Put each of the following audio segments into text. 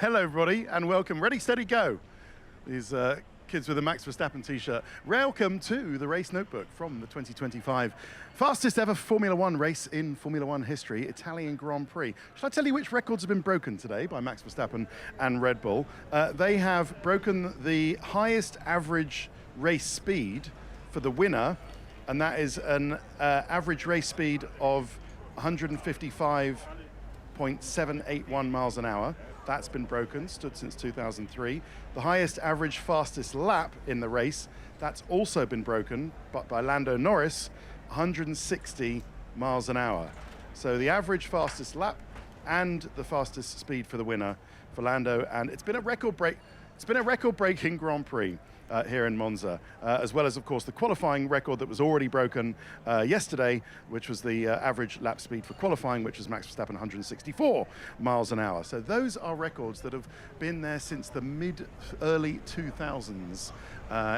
Hello, everybody, and welcome. Ready, steady, go. These kids with a Max Verstappen t-shirt. Welcome to the Race Notebook from the 2025 fastest ever Formula One race in Formula One history, Italian Grand Prix. Shall I tell you which records have been broken today by Max Verstappen and Red Bull? They have broken the highest average race speed for the winner, and that is an average race speed of 155.781 miles an hour. That's been broken, stood since 2003. The highest average fastest lap in the race, that's also been broken, but by Lando Norris, 160 miles an hour. So the average fastest lap and the fastest speed for the winner for Lando, and it's been a record-breaking Grand Prix here in Monza, as well as, of course, the qualifying record that was already broken yesterday, which was the average lap speed for qualifying, which was Max Verstappen 164 miles an hour. So those are records that have been there since the early 2000s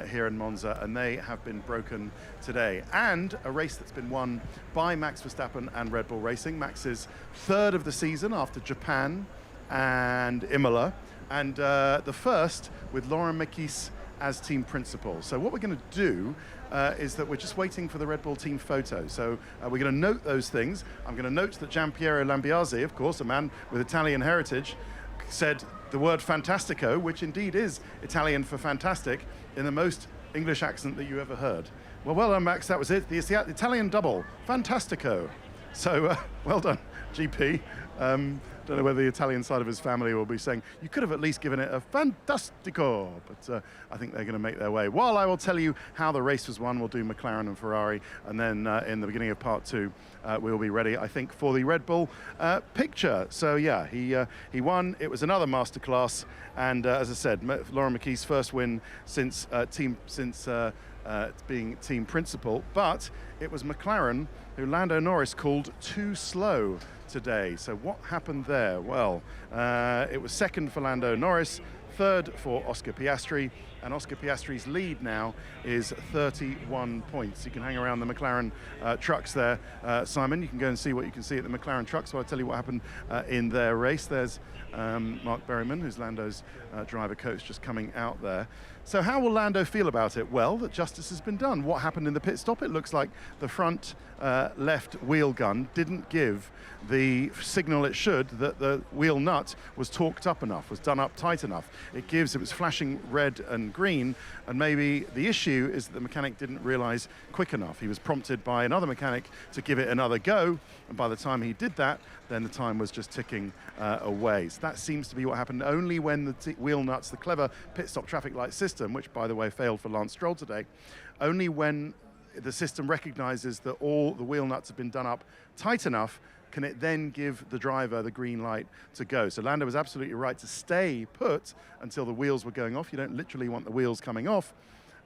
here in Monza, and they have been broken today. And a race that's been won by Max Verstappen and Red Bull Racing. Max's third of the season after Japan and Imola, and the first with Laurent Mekies as team principal. So what we're going to do is that we're just waiting for the Red Bull team photo. So we're going to note those things. I'm going to note that Giampiero Lambiase, of course, a man with Italian heritage, said the word fantastico, which indeed is Italian for fantastic, in the most English accent that you ever heard. Well done, Max, that was it. The Italian double, fantastico. So well done, GP. Don't know whether the Italian side of his family will be saying, you could have at least given it a fantastico, but I think they're going to make their way. While I will tell you how the race was won, we'll do McLaren and Ferrari, and then in the beginning of part two, we'll be ready, I think, for the Red Bull picture. So yeah, he won. It was another masterclass, and as I said, Laurent Mekies' first win since being team principal, but it was McLaren who Lando Norris called too slow today. So what happened there? Well, it was second for Lando Norris, third for Oscar Piastri, and Oscar Piastri's lead now is 31 points. You can hang around the McLaren trucks there, Simon. You can go and see what you can see at the McLaren trucks. So I'll tell you what happened in their race. There's Mark Berryman, who's Lando's driver coach, just coming out there. So how will Lando feel about it? Well, that justice has been done. What happened in the pit stop? It looks like the front left wheel gun didn't give the signal it should that the wheel nut was torqued up enough, was done up tight enough. It was flashing red and green, and maybe the issue is that the mechanic didn't realize quick enough. He was prompted by another mechanic to give it another go, and by the time he did that, then the time was just ticking away. So that seems to be what happened. Only when the wheel nuts, the clever pit stop traffic light system, which by the way failed for Lance Stroll today, only when the system recognizes that all the wheel nuts have been done up tight enough can it then give the driver the green light to go. So Lando was absolutely right to stay put until the wheels were going off. You don't literally want the wheels coming off,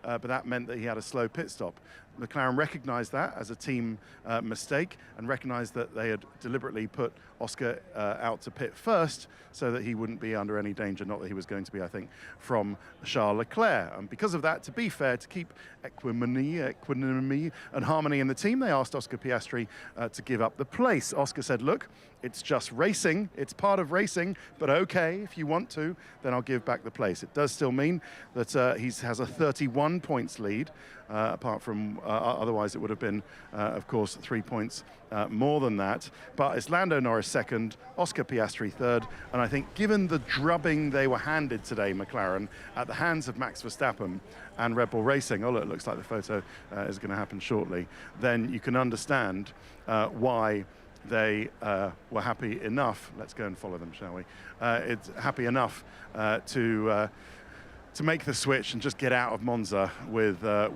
but that meant that he had a slow pit stop. McLaren recognized that as a team mistake and recognized that they had deliberately put Oscar out to pit first so that he wouldn't be under any danger, not that he was going to be, I think, from Charles Leclerc. And because of that, to be fair, to keep equanimity and harmony in the team, they asked Oscar Piastri to give up the place. Oscar said, look, it's just racing, it's part of racing, but okay, if you want to, then I'll give back the place. It does still mean that he has a 31 points lead, apart from otherwise it would have been, of course, 3 points more than that. But it's Lando Norris second, Oscar Piastri third, and I think given the drubbing they were handed today, McLaren, at the hands of Max Verstappen and Red Bull Racing, oh look, it looks like the photo is going to happen shortly, then you can understand why they were happy enough. Let's go and follow them, shall we? It's happy enough to make the switch and just get out of Monza with their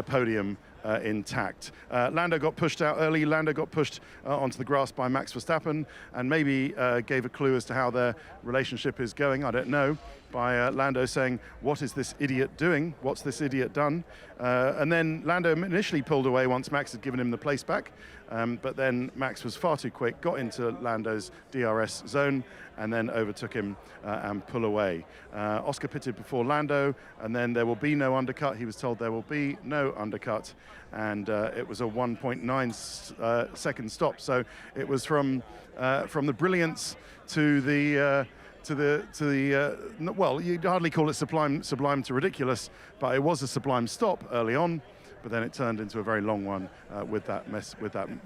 podium intact. Lando got pushed out early. Lando got pushed onto the grass by Max Verstappen, and maybe gave a clue as to how their relationship is going. I don't know. by Lando saying, "What is this idiot doing? What's this idiot done?" And then Lando initially pulled away once Max had given him the place back, but then Max was far too quick, got into Lando's DRS zone, and then overtook him and pulled away. Oscar pitted before Lando, and then there will be no undercut. He was told there will be no undercut, and it was a 1.9 second stop. So it was from the brilliance to the well, you'd hardly call it sublime to ridiculous, but it was a sublime stop early on. But then it turned into a very long one with that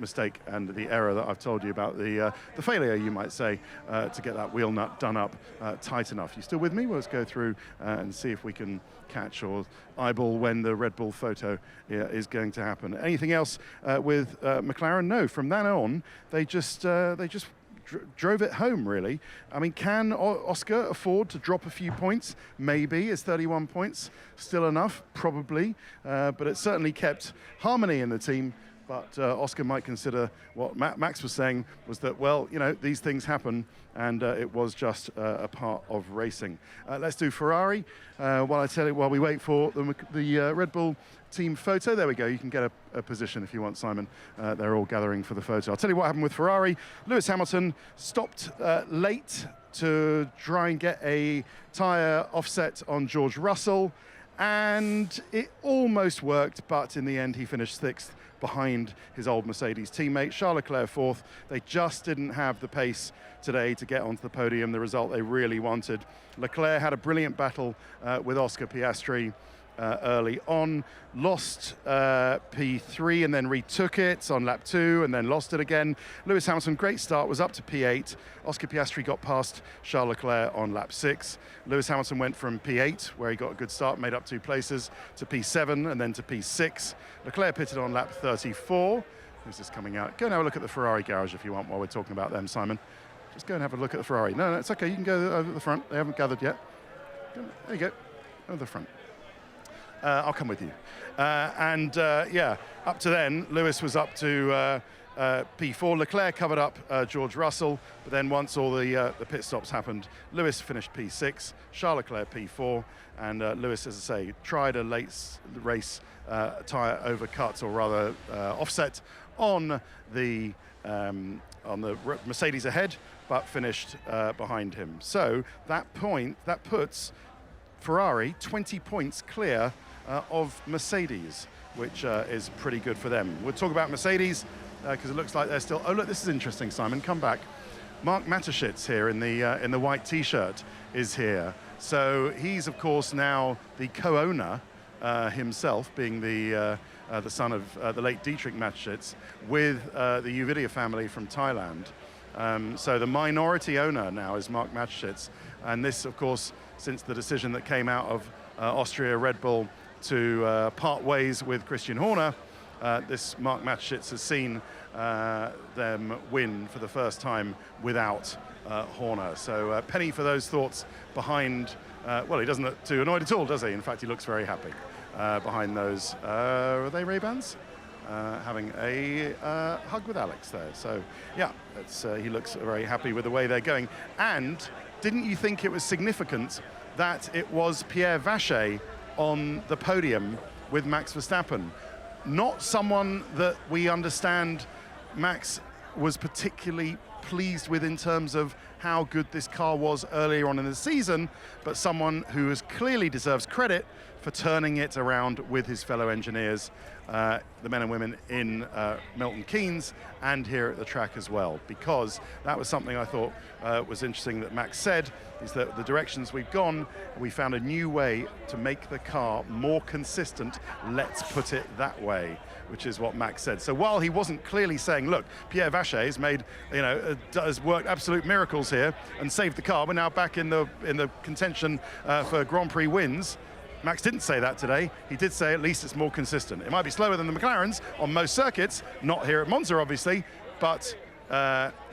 mistake and the error that I've told you about, the failure, you might say, to get that wheel nut done up tight enough. You still with me? Well, let's go through and see if we can catch or eyeball when the Red Bull photo is going to happen. Anything else with McLaren? No. From then on, they just drove it home, really. I mean, can Oscar afford to drop a few points? Maybe. Is 31 points still enough? Probably. But it certainly kept harmony in the team. But Oscar might consider what Max was saying was that, well, you know, these things happen, and it was just a part of racing. Let's do Ferrari while we wait for the Red Bull team photo. There we go. You can get a position if you want, Simon. They're all gathering for the photo. I'll tell you what happened with Ferrari. Lewis Hamilton stopped late to try and get a tyre offset on George Russell, and it almost worked, but in the end he finished 6th behind his old Mercedes teammate. Charles Leclerc 4th. They just didn't have the pace today to get onto the podium, the result they really wanted. Leclerc had a brilliant battle with Oscar Piastri early on, lost P3 and then retook it on lap 2 and then lost it again. Lewis Hamilton, great start, was up to P8. Oscar Piastri got past Charles Leclerc on lap 6. Lewis Hamilton went from P8, where he got a good start, made up 2 places, to P7 and then to P6. Leclerc pitted on lap 34. Who's this coming out? Go and have a look at the Ferrari garage if you want while we're talking about them, Simon. Just go and have a look at the Ferrari. No, it's okay, you can go over the front. They haven't gathered yet. There you go, over the front. I'll come with you. Yeah, up to then, Lewis was up to P4. Leclerc covered up George Russell, but then once all the pit stops happened, Lewis finished P6, Charles Leclerc P4, and Lewis, as I say, tried a late race tyre overcut, or rather offset on the Mercedes ahead, but finished behind him. So that puts Ferrari 20 points clear of Mercedes, which is pretty good for them. We'll talk about Mercedes because it looks like they're still. Oh, look, this is interesting, Simon. Come back. Mark Mateschitz here in the white T-shirt is here. So he's, of course, now the co-owner himself, being the son of the late Dietrich Mateschitz, with the Uvidia family from Thailand. So the minority owner now is Mark Mateschitz, and this, of course, since the decision that came out of Austria Red Bull to part ways with Christian Horner, this Mark Mateschitz has seen them win for the first time without Horner. So penny for those thoughts behind, well, he doesn't look too annoyed at all, does he? In fact, he looks very happy behind those, are they Ray-Bans? Having a hug with Alex there. So yeah, he looks very happy with the way they're going. And didn't you think it was significant that it was Pierre Vacher on the podium with Max Verstappen? Not someone that we understand Max was particularly pleased with in terms of how good this car was earlier on in the season, but someone who clearly deserves credit for turning it around with his fellow engineers, the men and women in Milton Keynes and here at the track as well, because that was something I thought was interesting that Max said, is that the directions we've gone, we found a new way to make the car more consistent, let's put it that way, which is what Max said. So while he wasn't clearly saying, look, Pierre Vacher has made, has worked absolute miracles here and saved the car, we're now back in the contention for Grand Prix wins, Max didn't say that today. He did say at least it's more consistent. It might be slower than the McLarens on most circuits, not here at Monza obviously, but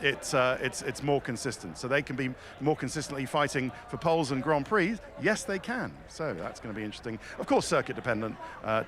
it's more consistent. So they can be more consistently fighting for poles and Grand Prix. Yes, they can. So that's going to be interesting. Of course, circuit dependent,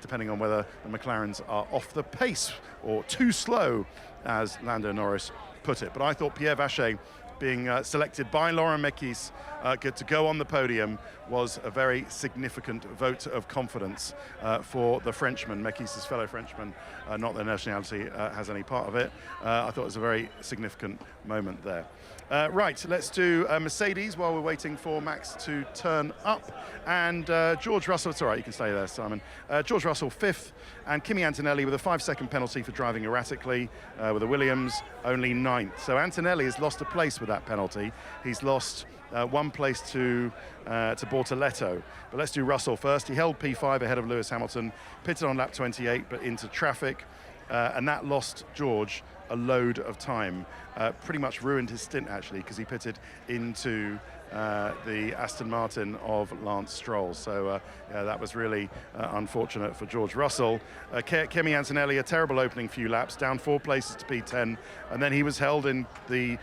depending on whether the McLarens are off the pace or too slow, as Lando Norris put it. But I thought Pierre Vacher being selected by Laurent Mekies to go on the podium was a very significant vote of confidence for the Frenchman, Mekies' fellow Frenchman, not that nationality has any part of it. I thought it was a very significant moment there. Right, let's do Mercedes while we're waiting for Max to turn up. And George Russell, it's all right, you can stay there, Simon. George Russell 5th, and Kimi Antonelli with a 5-second penalty for driving erratically with a Williams, only 9th. So Antonelli has lost a place with that penalty. He's lost 1 place to Bortoleto. But let's do Russell first. He held P5 ahead of Lewis Hamilton, pitted on lap 28, but into traffic. And that lost George a load of time. Pretty much ruined his stint, actually, because he pitted into the Aston Martin of Lance Stroll. So yeah, that was really unfortunate for George Russell. Kimi Antonelli, a terrible opening few laps, down 4 places to P10, and then he was held in the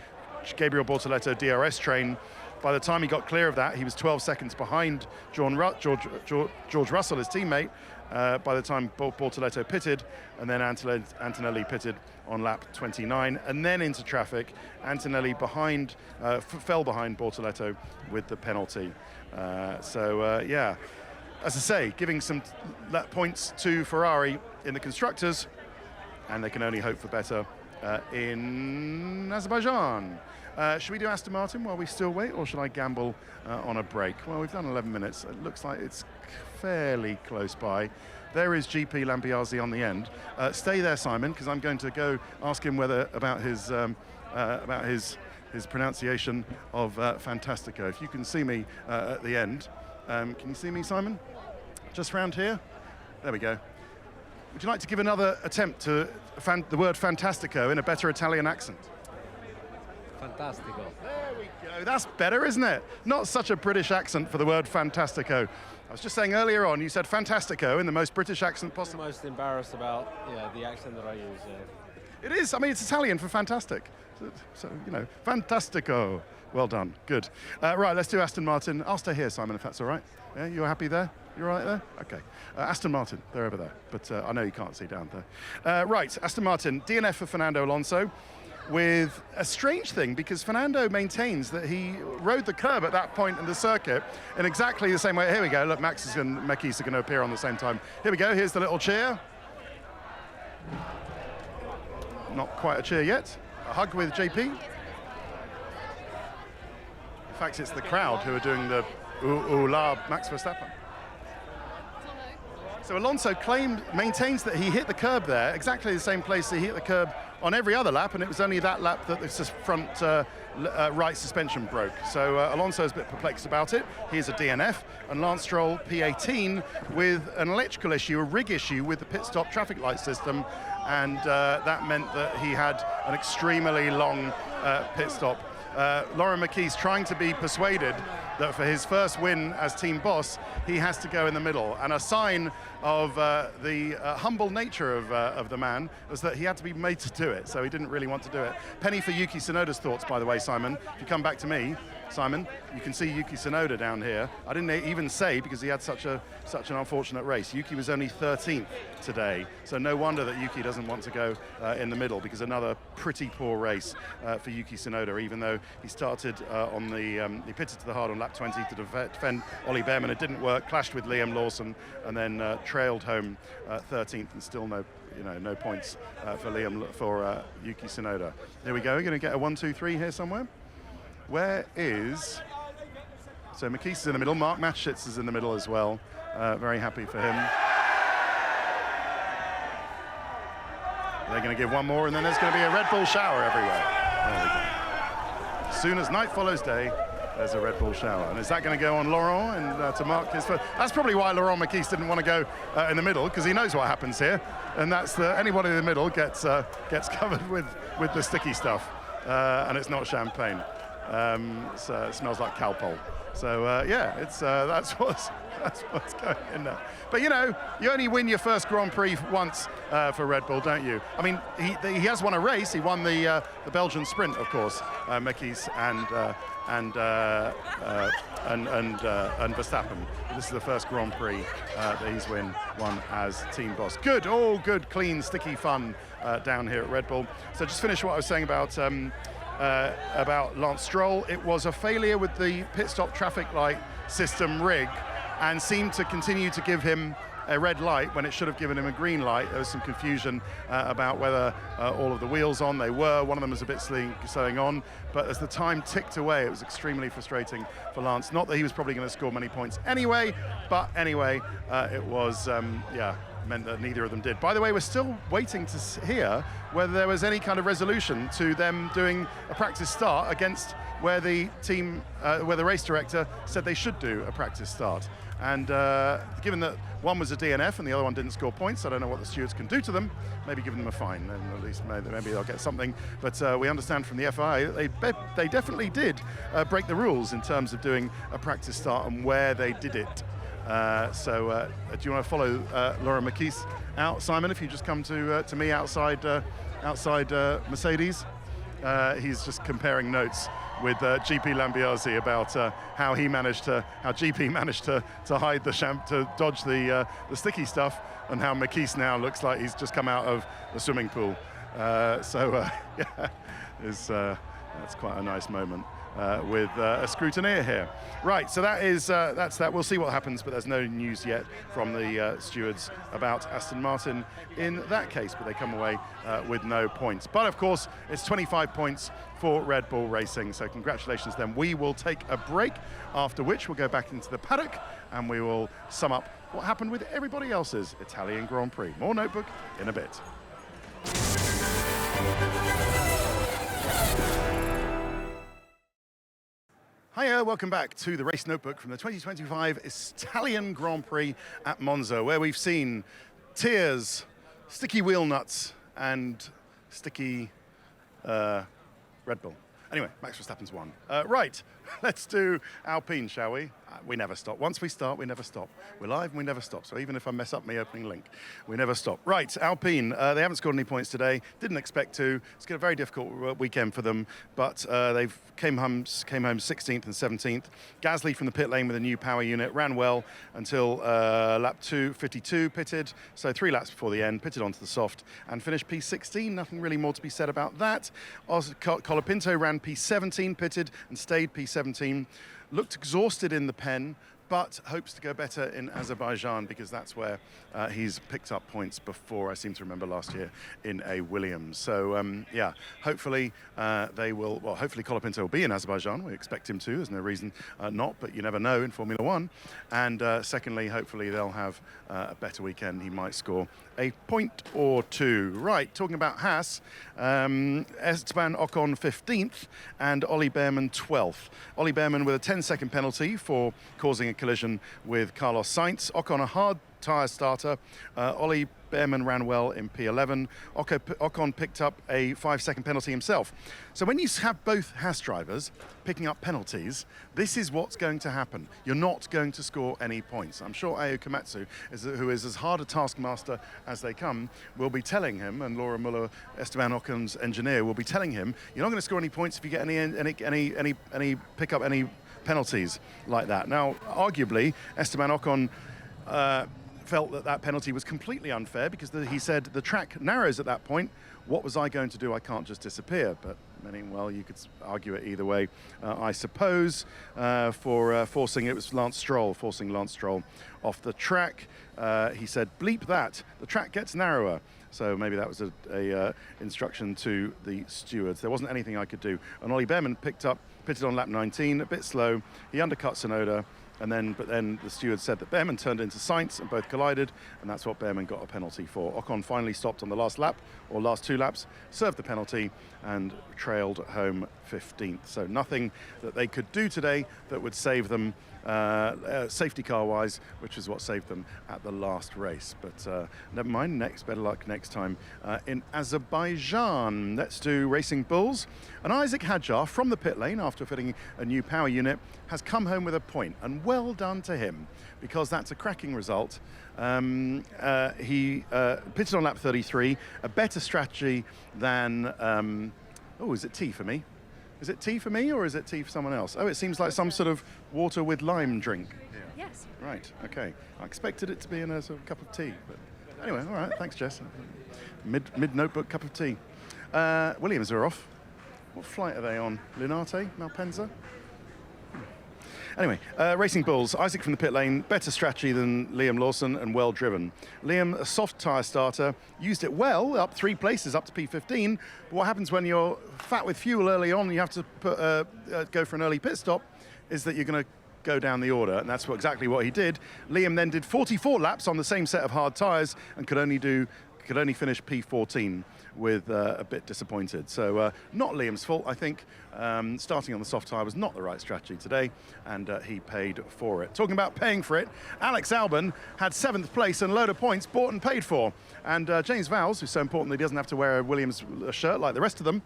Gabriel Bortoleto DRS train. By the time he got clear of that, he was 12 seconds behind George Russell, his teammate, by the time Bortoleto pitted, and then Antonelli pitted on lap 29, and then into traffic. Antonelli fell behind Bortoleto with the penalty. Yeah, as I say, giving some points to Ferrari in the constructors, and they can only hope for better in Azerbaijan. Should we do Aston Martin while we still wait, or should I gamble on a break? Well, we've done 11 minutes. It looks like it's fairly close by. There is GP Lampiazzi on the end. Stay there, Simon, because I'm going to go ask him about his pronunciation of Fantastico. If you can see me at the end. Can you see me, Simon? Just round here? There we go. Would you like to give another attempt to the word Fantastico in a better Italian accent? Fantastico. There we go. That's better, isn't it? Not such a British accent for the word Fantastico. I was just saying earlier on, you said Fantastico in the most British accent possible. I'm most embarrassed about the accent that I use. It is. I mean, it's Italian for fantastic. So, you know, Fantastico. Well done. Good. Right, let's do Aston Martin. I'll stay here, Simon, if that's all right. Yeah, you're happy there? You're all right there? Okay. Aston Martin, they're over there. But I know you can't see down there. Right, Aston Martin. DNF for Fernando Alonso, with a strange thing, because Fernando maintains that he rode the curb at that point in the circuit in exactly the same way. Here we go. Look, Max and Mekies are going to appear on the same time. Here we go. Here's the little cheer. Not quite a cheer yet. A hug with JP. In fact, it's the crowd who are doing the ooh la Max Verstappen. So Alonso maintains that he hit the curb there, exactly the same place he hit the curb on every other lap, and it was only that lap that the front right suspension broke. So Alonso's a bit perplexed about it. Here's a DNF, and Lance Stroll P18 with an electrical issue, a rig issue with the pit stop traffic light system, and that meant that he had an extremely long pit stop. Laurent Mekies trying to be persuaded that for his first win as team boss, he has to go in the middle. And a sign of the humble nature of the man was that he had to be made to do it, so he didn't really want to do it. Penny for Yuki Tsunoda's thoughts, by the way, Simon. If you come back to me, Simon, you can see Yuki Tsunoda down here. I didn't even say, because he had such an unfortunate race. Yuki was only 13th today, so no wonder that Yuki doesn't want to go in the middle, because another pretty poor race for Yuki Tsunoda, even though he started he pitted to the hard on lap 20 to defend Ollie Behrman. It didn't work, clashed with Liam Lawson, and then trailed home 13th, and still no points for Yuki Tsunoda. Here we go. We're going to get a 1-2-3 here somewhere. Where is... So Mekies is in the middle. Mark Matschitz is in the middle as well. Very happy for him. They're going to give one more, and then there's going to be a Red Bull shower everywhere. There we go. As soon as night follows day, there's a Red Bull shower. And is that going to go on Laurent and to mark his first? That's probably why Laurent Mekies didn't want to go in the middle, because he knows what happens here. And that's anybody in the middle gets covered with the sticky stuff. And it's not champagne. So it smells like Calpol. So yeah, that's what's going in there. But you know, you only win your first Grand Prix once for Red Bull, don't you? I mean, he has won a race. He won the Belgian sprint, of course, Mekies and Verstappen. This is the first Grand Prix that he's won as team boss. Good, all good, clean, sticky fun down here at Red Bull. So just finish what I was saying about about Lance Stroll. It was a failure with the pit stop traffic light system rig, and seemed to continue to give him a red light when it should have given him a green light. There was some confusion about whether all of the wheels on. They were. One of them was a bit slowing on, but as the time ticked away, it was extremely frustrating for Lance. Not that he was probably going to score many points anyway, but anyway, it was, meant that neither of them did. By the way, we're still waiting to hear whether there was any kind of resolution to them doing a practice start against where the team, where the race director said they should do a practice start. And given that one was a DNF and the other one didn't score points, I don't know what the stewards can do to them. Maybe give them a fine, and at least maybe they'll get something. But we understand from the FIA that they definitely did break the rules in terms of doing a practice start and where they did it. So do you want to follow Laura McKees out, Simon? If you just come to me outside Mercedes, he's just comparing notes with GP Lambiase about how GP managed to hide to dodge the sticky stuff, and how McKees now looks like he's just come out of the swimming pool. Yeah, that's quite a nice moment. With a scrutineer here. Right, so that's that. We'll see what happens, but there's no news yet from the stewards about Aston Martin in that case, but they come away with no points. But of course, it's 25 points for Red Bull Racing, so congratulations then. We will take a break, after which we'll go back into the paddock and we will sum up what happened with everybody else's Italian Grand Prix. More Notebook in a bit. Hiya, welcome back to the Race Notebook from the 2025 Italian Grand Prix at Monza, where we've seen tears, sticky wheel nuts, and sticky Red Bull. Anyway, Max Verstappen's won. Right, let's do Alpine, shall we? We never stop. Once we start, we never stop. We're live and we never stop. So even if I mess up my opening link, we never stop. Right, Alpine, they haven't scored any points today. Didn't expect to. It's been a very difficult weekend for them, but they've came home 16th and 17th. Gasly from the pit lane with a new power unit ran well until lap 52, pitted. So 3 laps before the end, pitted onto the soft and finished P16. Nothing really more to be said about that. Colapinto ran P17, pitted and stayed P17. Looked exhausted in the pen, but hopes to go better in Azerbaijan, because that's where he's picked up points before, I seem to remember last year, in a Williams. So, yeah, hopefully hopefully Colapinto will be in Azerbaijan. We expect him to. There's no reason not, but you never know in Formula One. And secondly, hopefully they'll have a better weekend. He might score a point or two. Right, talking about Haas, Esteban Ocon 15th and Ollie Behrman 12th. Ollie Behrman with a 10-second penalty for causing a collision with Carlos Sainz. Ocon a hard tyre starter. Ollie Behrman ran well in P11. Ocon picked up a 5-second penalty himself. So when you have both Haas drivers picking up penalties, this is what's going to happen. You're not going to score any points. I'm sure Ayo Komatsu, who is as hard a taskmaster as they come, will be telling him, and Laura Muller, Esteban Ocon's engineer, will be telling him, you're not going to score any points if you get any pick up any penalties like that. Now, arguably, Esteban Ocon felt that penalty was completely unfair, because he said the track narrows at that point. What was I going to do? I can't just disappear. But well, you could argue it either way, I suppose. Forcing Lance Stroll off the track. He said, "Bleep that. The track gets narrower." So maybe that was a instruction to the stewards. There wasn't anything I could do. And Ollie Behrman pitted on lap 19, a bit slow. He undercut Tsunoda. But then the steward said that Behrman turned into Sainz and both collided, and that's what Behrman got a penalty for. Ocon finally stopped on the last lap, or last 2 laps, served the penalty and trailed home 15th. So nothing that they could do today that would save them safety car wise, which is what saved them at the last race. But never mind, better luck next time in Azerbaijan. Let's do Racing Bulls. And Isaac Hadjar from the pit lane, after fitting a new power unit, has come home with a point, and well done to him, because that's a cracking result. He pitted on lap 33, a better strategy than is it tea for me? Is it tea for me, or is it tea for someone else? Oh, it seems like some sort of water with lime drink. Yeah. Yes. Right, okay. I expected it to be in a sort of cup of tea. But anyway, all right, thanks, Jess. Mid-notebook cup of tea. Williams are off. What flight are they on? Linate? Malpensa? Anyway, Racing Bulls, Isaac from the pit lane, better strategy than Liam Lawson and well driven. Liam, a soft tyre starter, used it well, up 3 places, up to P15. But what happens when you're fat with fuel early on and you have to go for an early pit stop is that you're going to go down the order, and that's exactly what he did. Liam then did 44 laps on the same set of hard tyres and could only finish P14 with a bit disappointed. So not Liam's fault, I think. Starting on the soft tyre was not the right strategy today, and he paid for it. Talking about paying for it, Alex Albon had 7th place and a load of points bought and paid for. And James Vowles, who's so important that he doesn't have to wear a Williams shirt like the rest of them,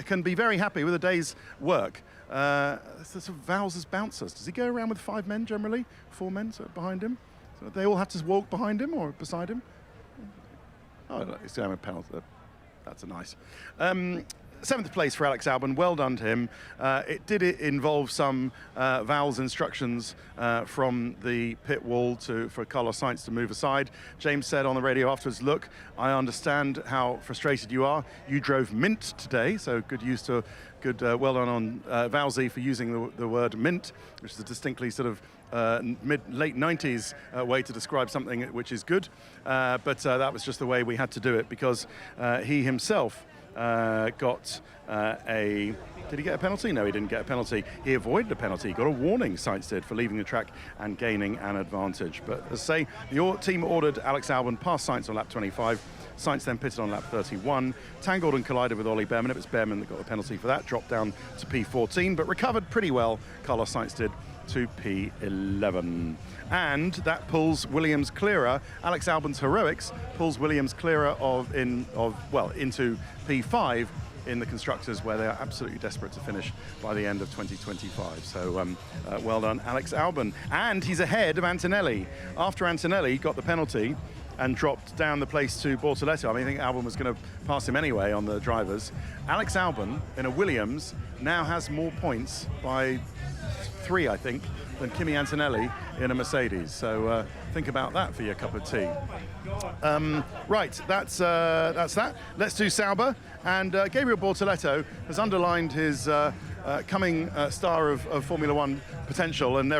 can be very happy with a day's work. Sort of Vowles as bouncers. Does he go around with 5 men generally? 4 men behind him? So they all have to walk behind him or beside him? Oh, he's going to have a penalty. That's a nice. 7th place for Alex Albon. Well done to him. It did involve some Vowles instructions from the pit wall for Carlos Sainz to move aside. James said on the radio afterwards, look, I understand how frustrated you are. You drove mint today, so good use to well done on Vowlesy for using the word mint, which is a distinctly sort of late 90s way to describe something which is good, but that was just the way we had to do it because he himself got did he get a penalty? No, he didn't get a penalty. He avoided a penalty. He got a warning, Sainz did, for leaving the track and gaining an advantage. But as I say, the team ordered Alex Albon past Sainz on lap 25. Sainz then pitted on lap 31, tangled and collided with Ollie Behrman. It was Behrman that got the penalty for that, dropped down to P14, but recovered pretty well, Carlos Sainz did, to P11. And that pulls Williams clearer. Alex Albon's heroics pulls Williams clearer into P5 in the Constructors, where they are absolutely desperate to finish by the end of 2025. So well done, Alex Albon. And he's ahead of Antonelli. After Antonelli got the penalty and dropped down the place to Bortoletto. I mean, I think Albon was going to pass him anyway on the drivers. Alex Albon in a Williams now has more points by 3, I think, than Kimi Antonelli in a Mercedes. So think about that for your cup of tea. Right, that's that. Let's do Sauber. And Gabriel Bortoletto has underlined his coming star of Formula One potential, and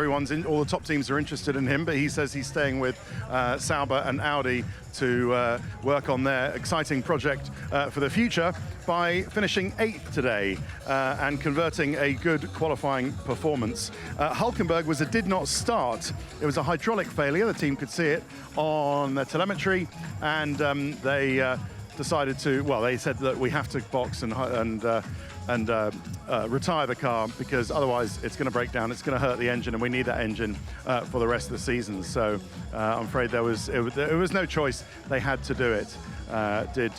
all the top teams are interested in him, but he says he's staying with Sauber and Audi to work on their exciting project for the future by finishing 8th today and converting a good qualifying performance. Hulkenberg did not start. It was a hydraulic failure. The team could see it on their telemetry, and they decided to, they said that we have to box and retire the car because otherwise it's going to break down, it's going to hurt the engine, and we need that engine for the rest of the season. So I'm afraid there was no choice. They had to do it, did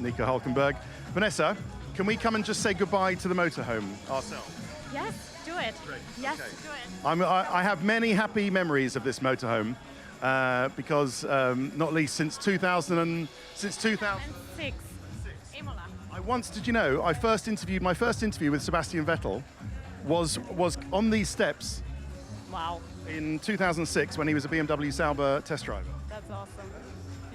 Nico Hulkenberg. Vanessa, can we come and just say goodbye to the motorhome ourselves? Yes, do it. Great. Yes, Okay. do it. I have many happy memories of this motorhome because not least since 2006. Imola. Did you know, my first interview with Sebastian Vettel was on these steps. Wow. In 2006 when he was a BMW Sauber test driver. That's awesome.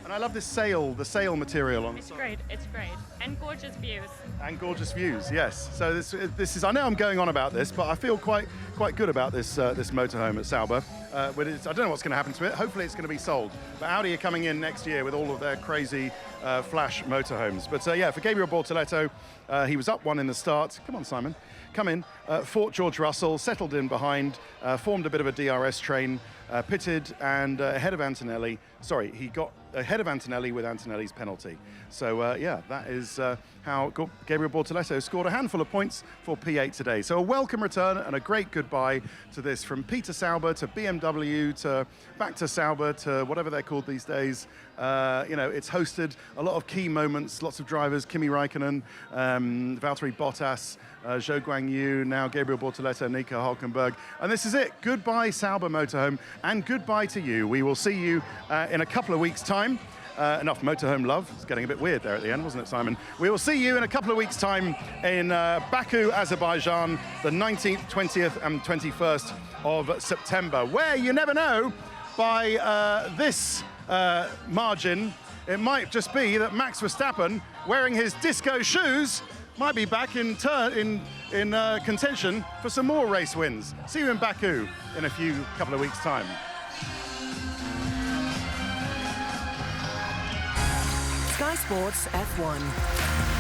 And I love the sail material on the side. It's great. And gorgeous views. And gorgeous views, yes. So this is, I know I'm going on about this, but I feel quite good about this motorhome at Sauber. I don't know what's going to happen to it. Hopefully it's going to be sold. But Audi are coming in next year with all of their crazy flash motorhomes. But yeah, for Gabriel Bortoletto, he was up 1 in the start. Come on, Simon. Come in, fought George Russell, settled in behind, formed a bit of a DRS train, pitted and ahead of Antonelli. Sorry, he got ahead of Antonelli with Antonelli's penalty. So yeah, that is how Gabriel Bortoletto scored a handful of points for P8 today. So a welcome return and a great goodbye to this, from Peter Sauber to BMW to back to Sauber to whatever they're called these days. It's hosted a lot of key moments, lots of drivers, Kimi Räikkönen, Valtteri Bottas, Zhou Guanyu, now Gabriel Bortoletto, Nico Hulkenberg. And this is it. Goodbye, Sauber Motorhome, and goodbye to you. We will see you in a couple of weeks' time. Enough motorhome love. It's getting a bit weird there at the end, wasn't it, Simon? We will see you in a couple of weeks' time in Baku, Azerbaijan, the 19th, 20th and 21st of September, where you never know, by this margin, it might just be that Max Verstappen, wearing his disco shoes, might be back in contention for some more race wins. See you in Baku in a couple of weeks' time. Sky Sports F1.